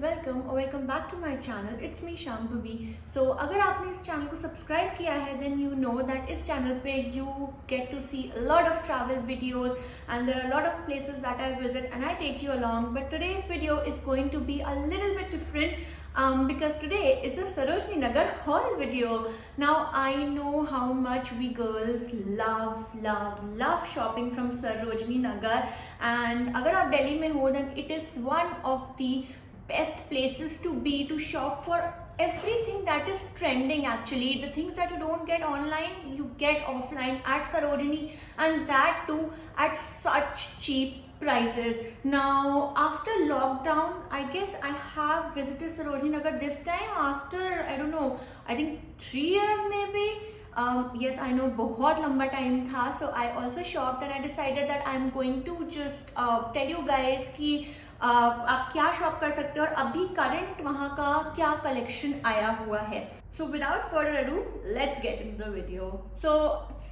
Welcome back to my channel. It's me Shambhavi. So अगर आपने इस चैनल को सब्सक्राइब किया है देन यू नो दैट इस चैनल पे you get to see a lot of travel videos and there are lot of places that I visit and I take you along. But today's video is going to be a little bit different because today is a Sarojini Nagar haul video. Now I know how much we girls love shopping from Sarojini Nagar, and अगर आप दिल्ली में हो then it is one of the best places to be to shop for everything that is trending. Actually, the things that you don't get online you get offline at Sarojini, and that too at such cheap prices. Now after lockdown I guess I have visited Sarojini Nagar this time after I don't know, I think 3 years maybe. Yes, I know बहुत लंबा time था. So I also shopped and I decided that I'm going to just tell you guys कि आप क्या shop कर सकते हो और अभी करंट वहाँ का क्या कलेक्शन आया हुआ है. So without further ado, let's get into the video. So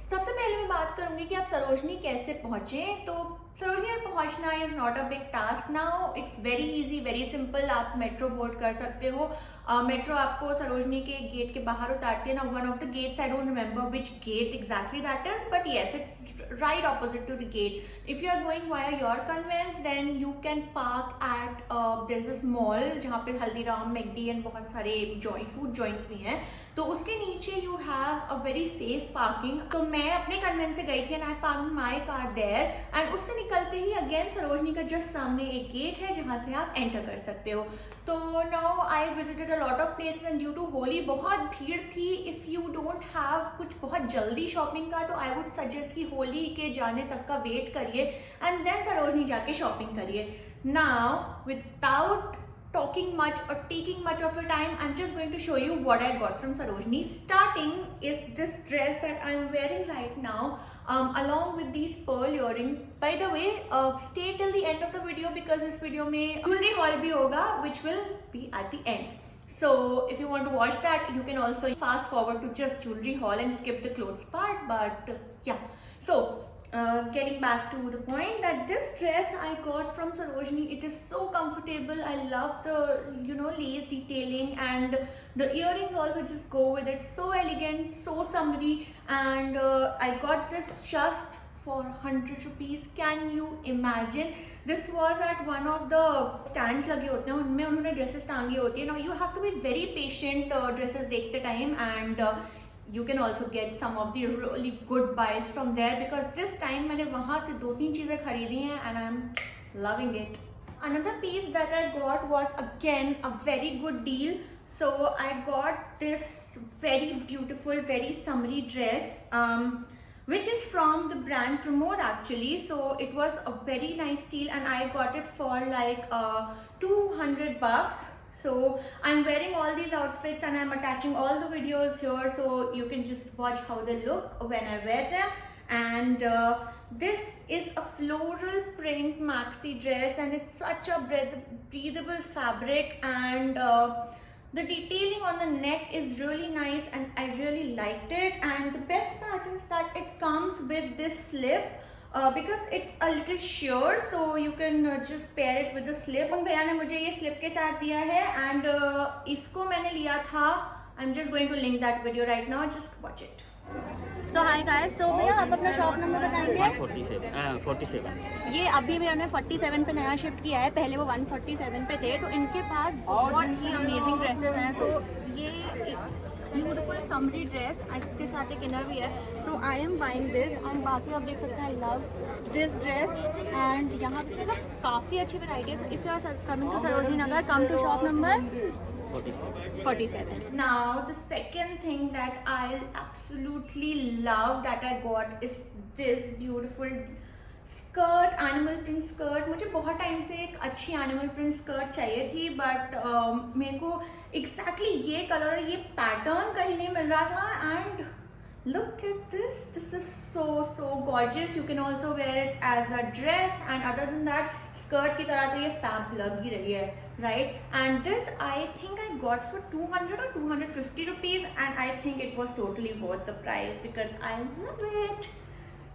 सबसे पहले मैं बात करूँगी कि आप सरोजनी कैसे पहुँचे. तो सरोजनी में पहुँचना is not a big task. Now it's very easy, very simple. आप मेट्रो बोर्ड कर सकते हो. मेट्रो आपको सरोजनी के गेट के बाहर उतारती है. ना one of the gates, I don't remember which gate exactly that is, but yes it's right opposite to the gate. If you are going via your conveyance then you can park at there's this mall जहाँ पे Haldiram, McD and बहुत सारे food joints भी हैं. तो उसके नीचे you have a very safe parking. तो मैं अपने कन्वेंस से गई थी and I parked my car there, and उससे निकलते ही अगेन सरोजनी का जस्ट सामने एक गेट है जहाँ से आप एंटर कर सकते हो. तो now I visited a lot of places and due to Holi बहुत भीड़ थी. इफ़ यू डोंट हैव कुछ बहुत जल्दी शॉपिंग का तो आई वुड सजेस्ट कि होली के जाने तक का वेट करिए एंड देन सरोजनी जाके शॉपिंग करिए. Now without talking much or taking much of your time, I'm just going to show you what I got from Sarojini. Starting is this dress that I'm wearing right now, along with these pearl earrings. By the way, stay till the end of the video because this video में jewelry haul भी होगा, which will be at the end. So if you want to watch that, you can also fast forward to just jewelry haul and skip the clothes part. But yeah, so getting back to the point that this dress I got from Sarojini, it is so comfortable. I love the lace detailing, and the earrings also just go with it. So elegant, so summery, and I got this just for 100 rupees. Can you imagine? This was at one of the stands लगे होते हैं उनमें उन्होंने dresses टांगी होती है. Now you have to be very patient dresses देखते time, and you can also get some of the really good buys from there because this time मैंने वहाँ से 2-3 चीज़ें खरीदी हैं and I'm loving it. Another piece that I got was again a very good deal. So I got this very beautiful, very summery dress which is from the brand Pramod actually. So it was a very nice deal and I got it for like $200. So I'm wearing all these outfits and I'm attaching all the videos here so you can just watch how they look when I wear them. And this is a floral print maxi dress and it's such a breathable fabric, and the detailing on the neck is really nice and I really liked it. And the best part is that it comes with this slip. Because it's a little sheer, so you can just pair it with the slip. भैया ने मुझे ये slip के साथ दिया है and इसको मैंने लिया था. I'm just going to link that video right now. Just watch it. So hi guys. So भैया आप अपना शॉप नंबर बताएंगे? 47. ये अभी भैया ने 47 पे नया शिफ्ट किया है. पहले वो 147 पे थे. तो इनके पास बहुत ही अमेजिंग ड्रेसेस हैं. So ये ब्यूटीफुल समरी ड्रेस इसके साथ एक इनर भी है. So I am buying this and बाकी आप देख सकते हैं. I love this dress and यहाँ पे मतलब काफ़ी अच्छी वैरायटी है. If you are coming to Sarojini Nagar, come to shop number 47. Now the second thing that I absolutely love that I got is this beautiful skirt, animal print skirt. मुझे बहुत time से एक अच्छी एनिमल प्रिंट स्कर्ट चाहिए थी but मेरे को exactly ये कलर और ये पैटर्न कहीं नहीं मिल रहा था. And look at this is so gorgeous. You can also wear it as a dress and other than that skirt की तरह तो ये फैब लग ही रही है, right. And this I think I got for 200 or 250 rupees and I think it was totally worth the price because I love it.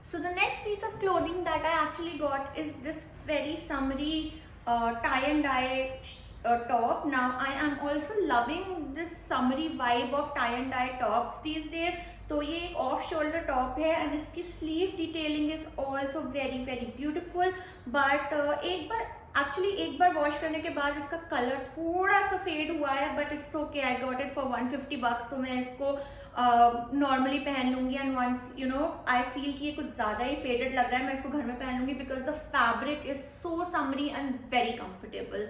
So the next piece of clothing that I actually got is this very summery tie and dye top. Now I am also loving this summery vibe of tie and dye tops these days. तो ये एक off shoulder top है and इसकी sleeve detailing is also very very beautiful. But एक बार wash करने के बाद इसका कलर थोड़ा सा फेड हुआ है, but it's okay. I got it for 150 bucks. तो मैं इसको नॉर्मली पहन लूंगी and once you know I feel कि ये कुछ ज़्यादा ही फेडेड लग रहा है, मैं इसको घर में पहन लूंगी because the fabric is so summary and very comfortable.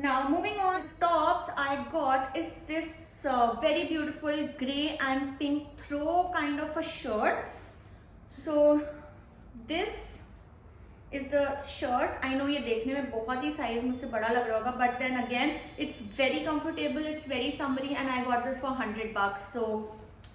Now moving on, tops I got is this very beautiful grey and pink throw kind of a shirt. So this is the shirt. I know ये देखने में बहुत ही size मुझसे बड़ा लग रहा होगा, but then again it's very comfortable, it's very summery and I got this for 100 bucks. So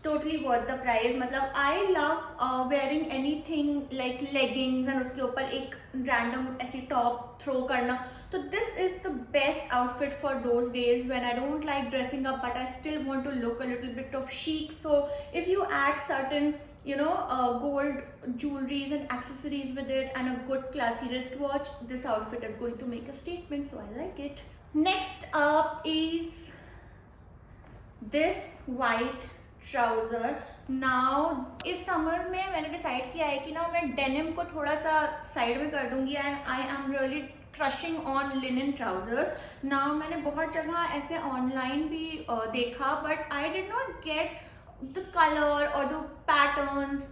totally worth the price. मतलब I love wearing anything like leggings and उसके ऊपर एक random ऐसी top throw करना. So this is the best outfit for those days when I don't like dressing up but I still want to look a little bit of chic. So if you add certain gold jewelries and accessories with it and a good classy wristwatch, this outfit is going to make a statement. So I like it. Next up is this white trouser. Now इस summer में मैंने decide किया है कि ना मैं denim को थोड़ा सा साइड में कर दूंगी and I am really crushing on linen trousers. Now मैंने बहुत जगह ऐसे ऑनलाइन भी देखा but I did not get the colour और द पैटर्न्स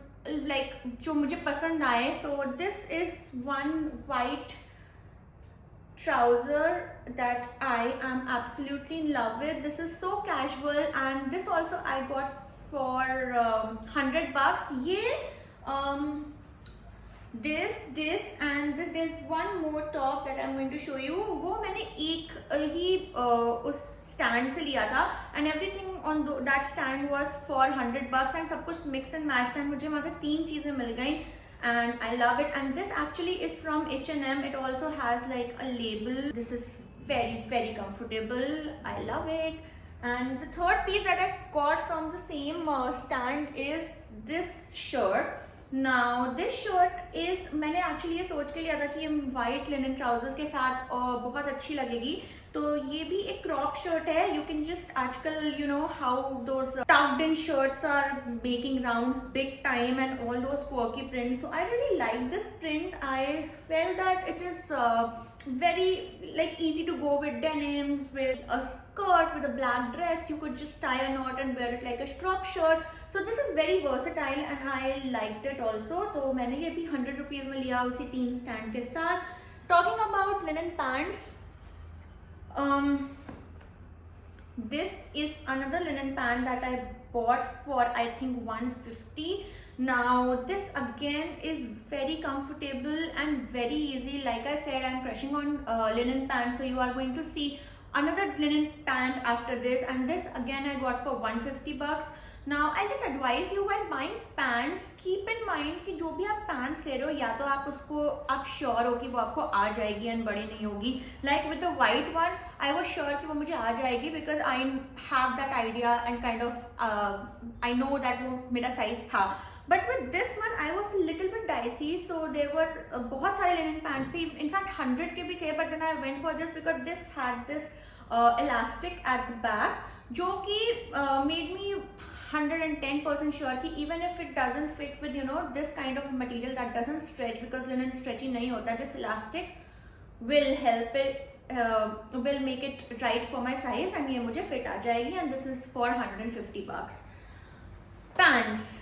लाइक जो मुझे पसंद आए. So this is one white trouser that I am absolutely in love with. This is so casual and this also I got for 100 bucks. ये this and there's one more top that I'm going to show you. वो मैंने एक ही उस stand से लिया था and everything on that stand was for 100 bucks and सब कुछ mix and match था. मुझे वहाँ से 3 चीज़ें मिल गई and I love it. And this actually is from H&M. It also has like a label. This is very very comfortable. I love it. And the third piece that I got from the same stand is this shirt. Now this shirt is मैंने actually ये सोच के लिया था कि ये white linen trousers के साथ बहुत अच्छी लगेगी. तो ये भी एक क्रॉप शर्ट है. यू कैन जस्ट आजकल you know how those tucked in shirts are making rounds big time and all those quirky prints. So I really like this print. I felt that it is very like easy to go with denims, with a skirt, with a black dress. You could just tie a knot and wear it like a crop shirt. So this is very versatile and I liked it also. तो मैंने ये भी 100 rupees में लिया उसी 3 stand के साथ. Talking about linen pants, this is another linen pant that I bought for I think 150. Now this again is very comfortable and very easy. Like I said, I'm crushing on linen pants, so you are going to see another linen pant after this, and this again I got for 150 bucks. Now I just advise you while buying pants, keep in mind कि जो भी आप pants ले रहे हो या तो आप उसको आप sure हो कि वो आपको आ जाएगी and बड़ी नहीं होगी. Like with the white one, I was sure कि वो मुझे आ जाएगी because I have that idea and kind of I know that वो मेरा size था. But with this one, I was a little bit dicey. So there were बहुत सारे linen pants थे. In fact, 100 के भी थे. But then I went for this because this had this elastic at the back, जो कि made me 110% sure कि even if it doesn't fit with you know this kind of material that doesn't stretch, because linen stretchy नहीं होता, this elastic will help it will make it right for my size and ये मुझे fit आ जाएगी. And this is for 150 bucks. Pants.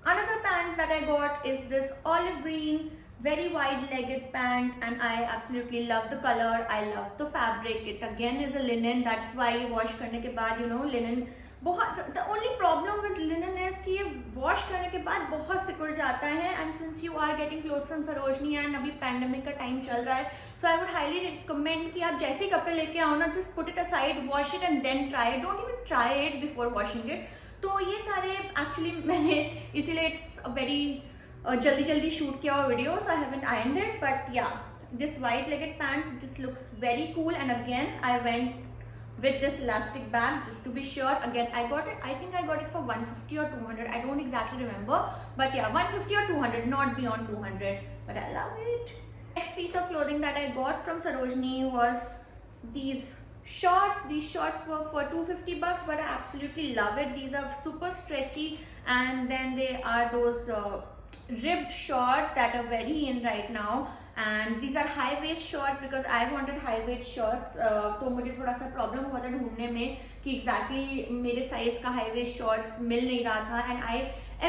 Another pant that I got is this olive green very wide legged pant and I absolutely love the color. I love the fabric. It again is a linen. That's why wash करने के बाद you know linen बहुत the only problem with linen is कि ये wash करने के बाद बहुत सिकुड़ जाता है. And since you are getting cloth from Sarojini and अभी पैंडेमिक का टाइम चल रहा है, so I would highly recommend कि आप जैसे ही कपड़े लेके आओ ना, just put it aside, wash it and then try it. Don't even try it before washing it. तो ये सारे एक्चुअली मैंने इसीलिए इट्स वेरी जल्दी शूट किया हुआ video, so I haven't ironed it. But yeah this white legged pant, this looks very cool. And again I went with this elastic bag just to be sure. Again I think I got it for 150 or 200. I don't exactly remember, but yeah, 150 or 200, not beyond 200. But I love it. Next piece of clothing that I got from Sarojini was these shorts. These shorts were for 250 bucks, but I absolutely love it. These are super stretchy, and then they are those ribbed shorts that are very in right now. And these are high waist shorts because I wanted high waist shorts. तो मुझे थोड़ा सा problem हुआ था ढूंढने में कि exactly मेरे साइज का high waist shorts मिल नहीं रहा था. And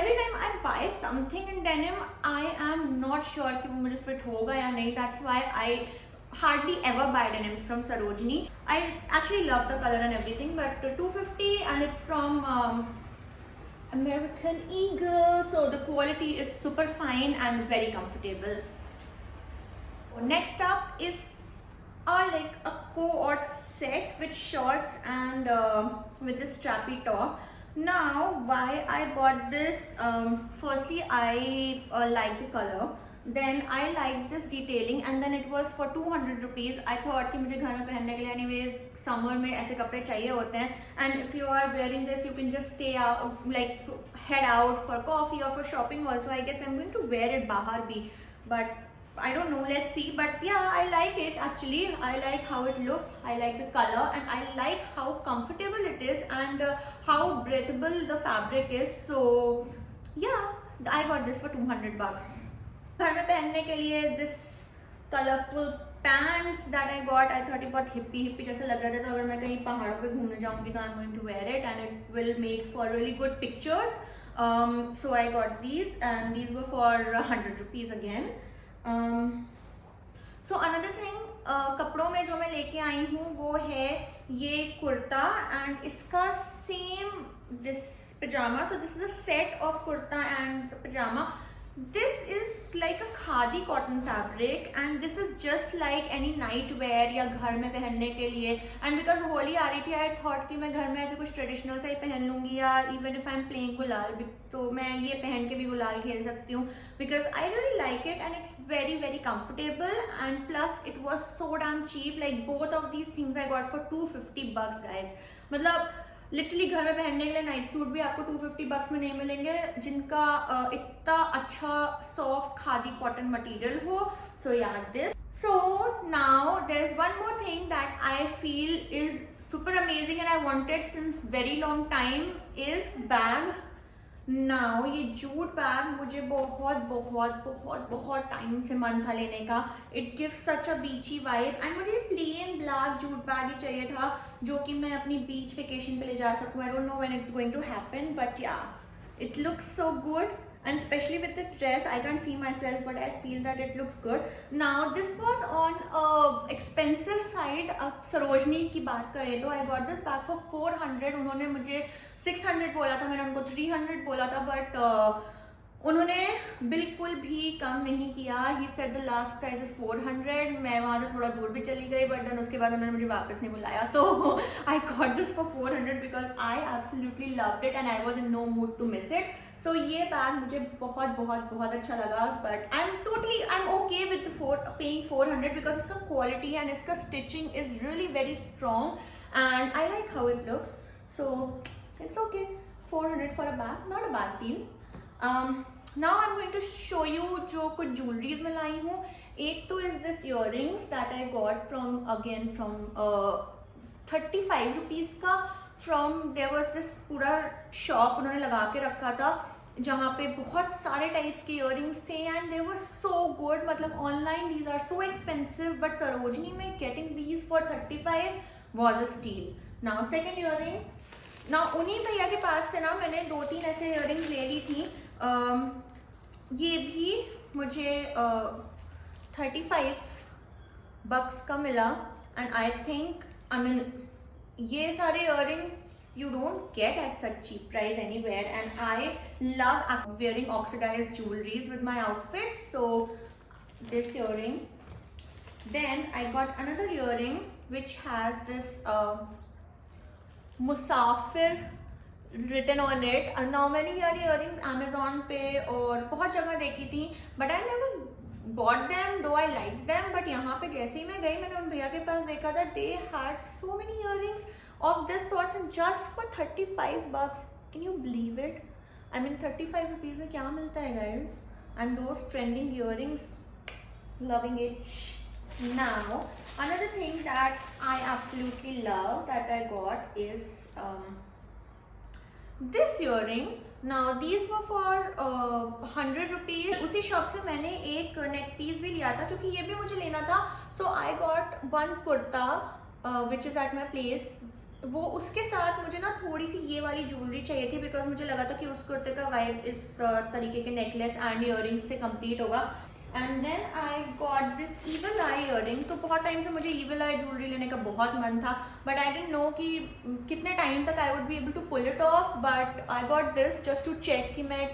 every time I buy something in denim, I am not sure कि वो मुझे fit होगा या नहीं. That's why I hardly ever buy denims from Sarojini. I actually love the color and everything, but 250 and it's from American Eagle, so the quality is super fine and very comfortable. Next up is like a co-ord set with shorts and with this strappy top. Now why I bought this, firstly I like the color, then I like this detailing, and then it was for 200 rupees. I thought कि मुझे घर में पहनने के लिए anyways summer में ऐसे कपड़े चाहिए होते हैं, and if you are wearing this you can just stay out, like head out for coffee or for shopping also. I guess I'm going to wear it बाहर भी, but I don't know, let's see. But yeah, I like it actually. I like how it looks, I like the color, and I like how comfortable it is and how breathable the fabric is. So yeah, I got this for 200 bucks. घर में पहनने के लिए this colorful pants that I got, I thought it बहुत hippie जैसे लग रहा था, तो अगर मैं कहीं पहाड़ों पे घूमने जाऊंगी तो I'm going to wear it and it will make for really good pictures. So I got these, and these were for 100 rupees again. So another thing, कपड़ों में जो मैं लेके आई हूँ वो है ये कुर्ता, and इसका same this pajama. So this is a set of kurta and pajama. This is like a khadi cotton fabric, and this is just like any night wear या घर में पहनने के लिए. And because होली आ रही थी, I thought कि मैं घर में ऐसे कुछ ट्रेडिशनल सा ही पहन लूँगी, या even if I'm playing गुलाल तो मैं ये पहन के भी गुलाल खेल सकती हूँ, because I really like it and it's very very comfortable, and plus it was so damn cheap. Like both of these things I got for 250 bucks guys. मतलब लिटरली घर में पहनने के लिए नाइट सूट भी आपको 250 बक्स में नहीं मिलेंगे जिनका इतना अच्छा सॉफ्ट खादी कॉटन मटेरियल हो. सो या this. So now there is one more thing that I feel is super amazing and I wanted since very long time is bag. Now ये जूट बैग मुझे बहुत बहुत बहुत बहुत टाइम से मन था लेने का. इट गिव्स सच अ बीची वाइब, एंड मुझे प्लेन ब्लैक जूट बैग ही चाहिए था जो कि मैं अपनी बीच वेकेशन पे ले जा सकूँ. I don't know when it's going to happen, but yeah it looks so good, and especially with the dress I can't see myself, but I feel that it looks good. Now this was on expensive side. अब सरोजनी की बात करें तो I got this bag for 400. उन्होंने मुझे 600 बोला था, मैंने उनको 300 बोला था, but उन्होंने बिल्कुल भी कम नहीं किया. He said the last price is 400. मैं वहाँ से थोड़ा दूर भी चली गई, but then उसके बाद उन्होंने मुझे वापस नहीं बुलाया. So I got this for 400 because I absolutely loved it and I was in no mood to miss it. So ये बैग मुझे बहुत बहुत बहुत अच्छा लगा, but I'm okay with paying 400 because इसका quality and इसका stitching is really very strong and I like how it looks. So it's okay. 400 for a bag, not a bad deal. Now I'm going to show you जो कुछ jewelries मैं लाई हूँ. एक तो is this earrings that I got from 35 rupees का. There was this पूरा shop उन्होंने लगा के रखा था जहाँ पे बहुत सारे टाइप्स के इयररिंग्स थे and they were so good. मतलब online these are so expensive, but Sarojini में getting these for 35 was a steal. Now second earring. Now उन्हीं भैया के पास से ना मैंने 2-3 ऐसे इयररिंग्स ले ली थी. ये भी मुझे 35 bucks का मिला, and I think ये सारे earrings you don't get at such cheap price anywhere, and I love wearing oxidized jewelries with my outfits. So this earring, then I got another earring which has this Musafir written on it. Now मैंने ये earrings Amazon पे और बहुत जगह देखी थी, but I never bought them, though I liked them. But यहाँ पे जैसे ही मैं गई मैंने उन भैया के पास देखा था, they had so many earrings of this sort and just for 35 bucks. Can you believe it? 35 rupees में क्या मिलता है guys? And those trending earrings, loving it. Now, another thing that I absolutely love that I got is this earring. Now these were for 100 rupees. उसी shop से मैंने एक neck piece भी लिया था क्योंकि ये भी मुझे लेना था. So I got one kurta which is at my place. वो उसके साथ मुझे ना थोड़ी सी ये वाली ज्वेलरी चाहिए थी बिकॉज मुझे लगा था कि उस कुर्ते का वाइब इस तरीके के नेकलेस एंड ईयरिंग्स से कंप्लीट होगा. And then I got this evil eye earring. तो बहुत टाइम से मुझे ईवल आई ज्वेलरी लेने का बहुत मन था बट आई डिडंट नो कि कितने टाइम तक I would be able to pull it off. But I got this just to check कि मैं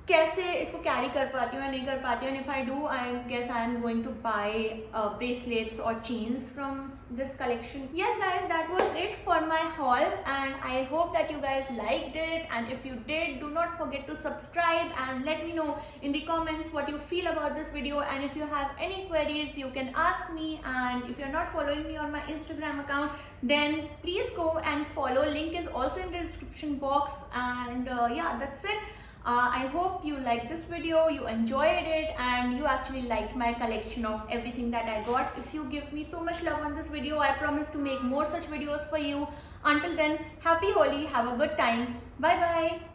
कैसे इसको कैरी कर पाती हूँ या नहीं कर पाती हूँ. And if I do, I guess I am going to buy bracelets और chains from this collection. Yes guys, that was it for my haul and I hope that you guys liked it, and if you did, do not forget to subscribe and let me know in the comments what you feel about this video. And if you have any queries, you can ask me, and if you're not following me on my Instagram account, then please go and follow. Link is also in the description box. And yeah, that's it. I hope you liked this video, you enjoyed it, and you actually liked my collection of everything that I got. If you give me so much love on this video, I promise to make more such videos for you. Until then, happy Holi, have a good time. Bye bye.